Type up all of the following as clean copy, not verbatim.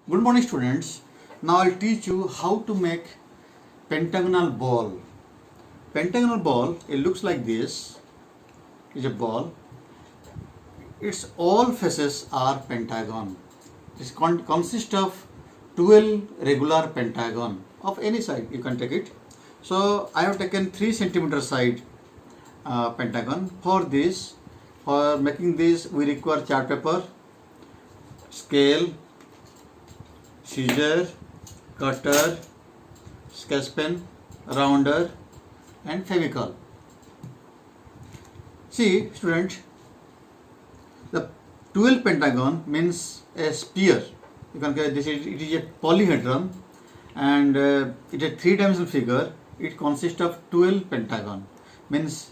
Good morning, students. Now I'll teach you how to make pentagonal ball. Pentagonal ball, it looks like this. It's a ball. Its all faces are pentagon. It consists of 12 regular pentagon of any side. You can take it. So I have taken 3 centimeter side pentagon. For making this, we require chart paper, scale, scissor, cutter, sketch pen, rounder and Fevicol. See student, the 12 pentagon means a sphere. You can get this, it is a polyhedron and it is a 3-dimensional figure. It consists of 12 pentagon. Means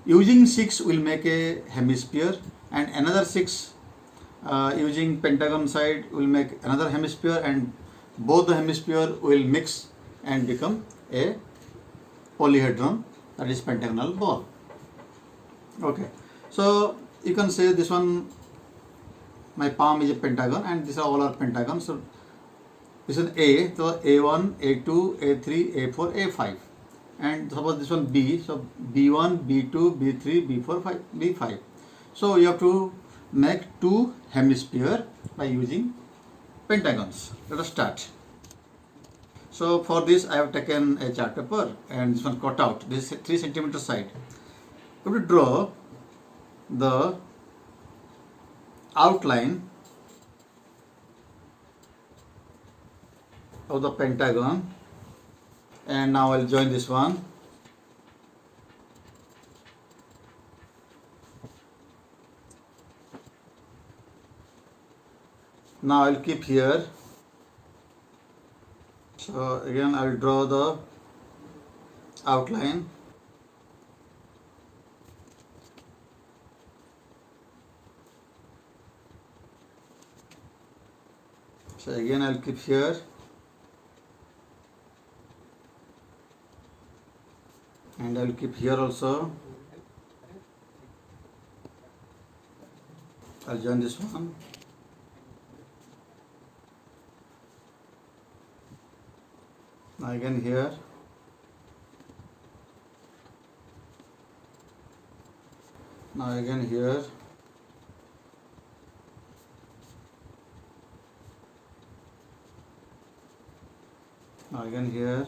using 6 will make a hemisphere and another 6 using pentagon side will make another hemisphere, and both the hemisphere will mix and become a polyhedron, that is pentagonal ball. Okay, so you can say this one, my palm is a pentagon and these are all are pentagon. So this is A, so A1, A2, A3, A4, A5, and suppose this one B, so B1, B2, B3, B4, B5. So you have to make 2 hemisphere by using pentagons. Let us start. So for this I have taken a chart paper and this one cut out. This is 3 centimeter side. You have to draw the outline of the pentagon, and now I'll join this one. Now I'll keep here. So again I'll draw the outline. So again I'll keep here. And I'll keep here also. I'll join this one. Now again here. Now again here. Now again here.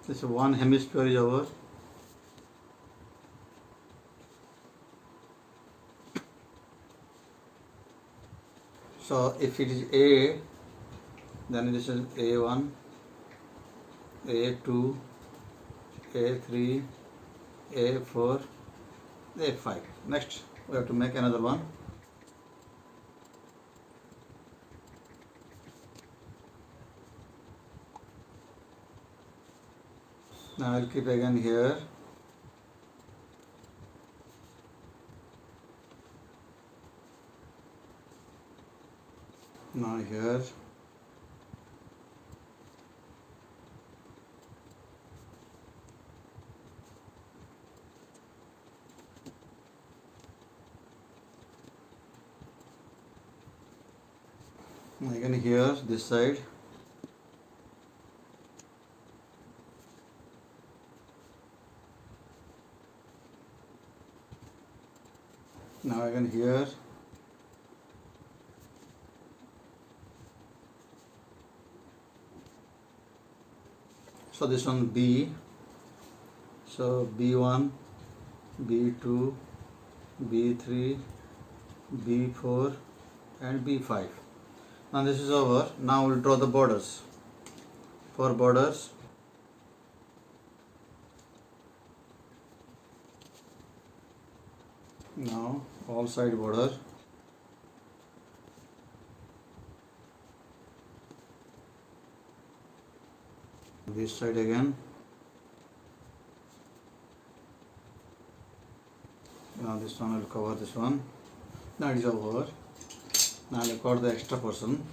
This one hemisphere is over. So if it is A, then this is A1, A2, A3, A4, A5. Next, we have to make another one. Now I'll keep again here. Now here. Now again here, this side. Now again here. So this one B. So B1, B2, B3, B4 and B5. Now this is over. Now we'll draw the borders. For borders, now all side border. This side again. Now this one will cover this one. Now it is over. Now I'll cut the extra portion.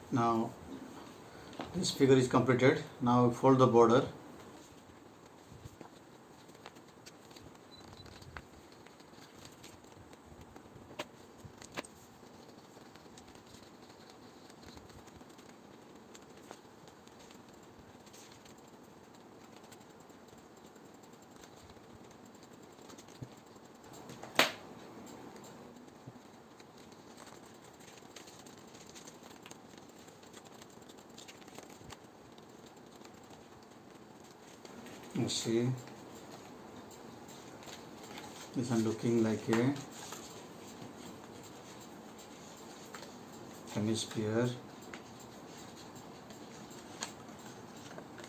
Now this figure is completed. Now fold the border. You see, this one looking like a hemisphere.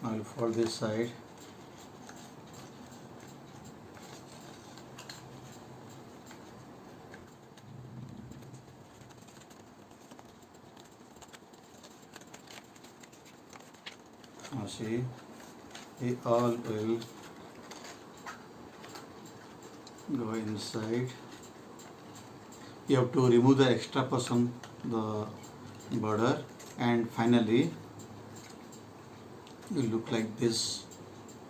I will fold this side. Now see, they all will go inside. You have to remove the extra portion, the border, and finally it will look like this.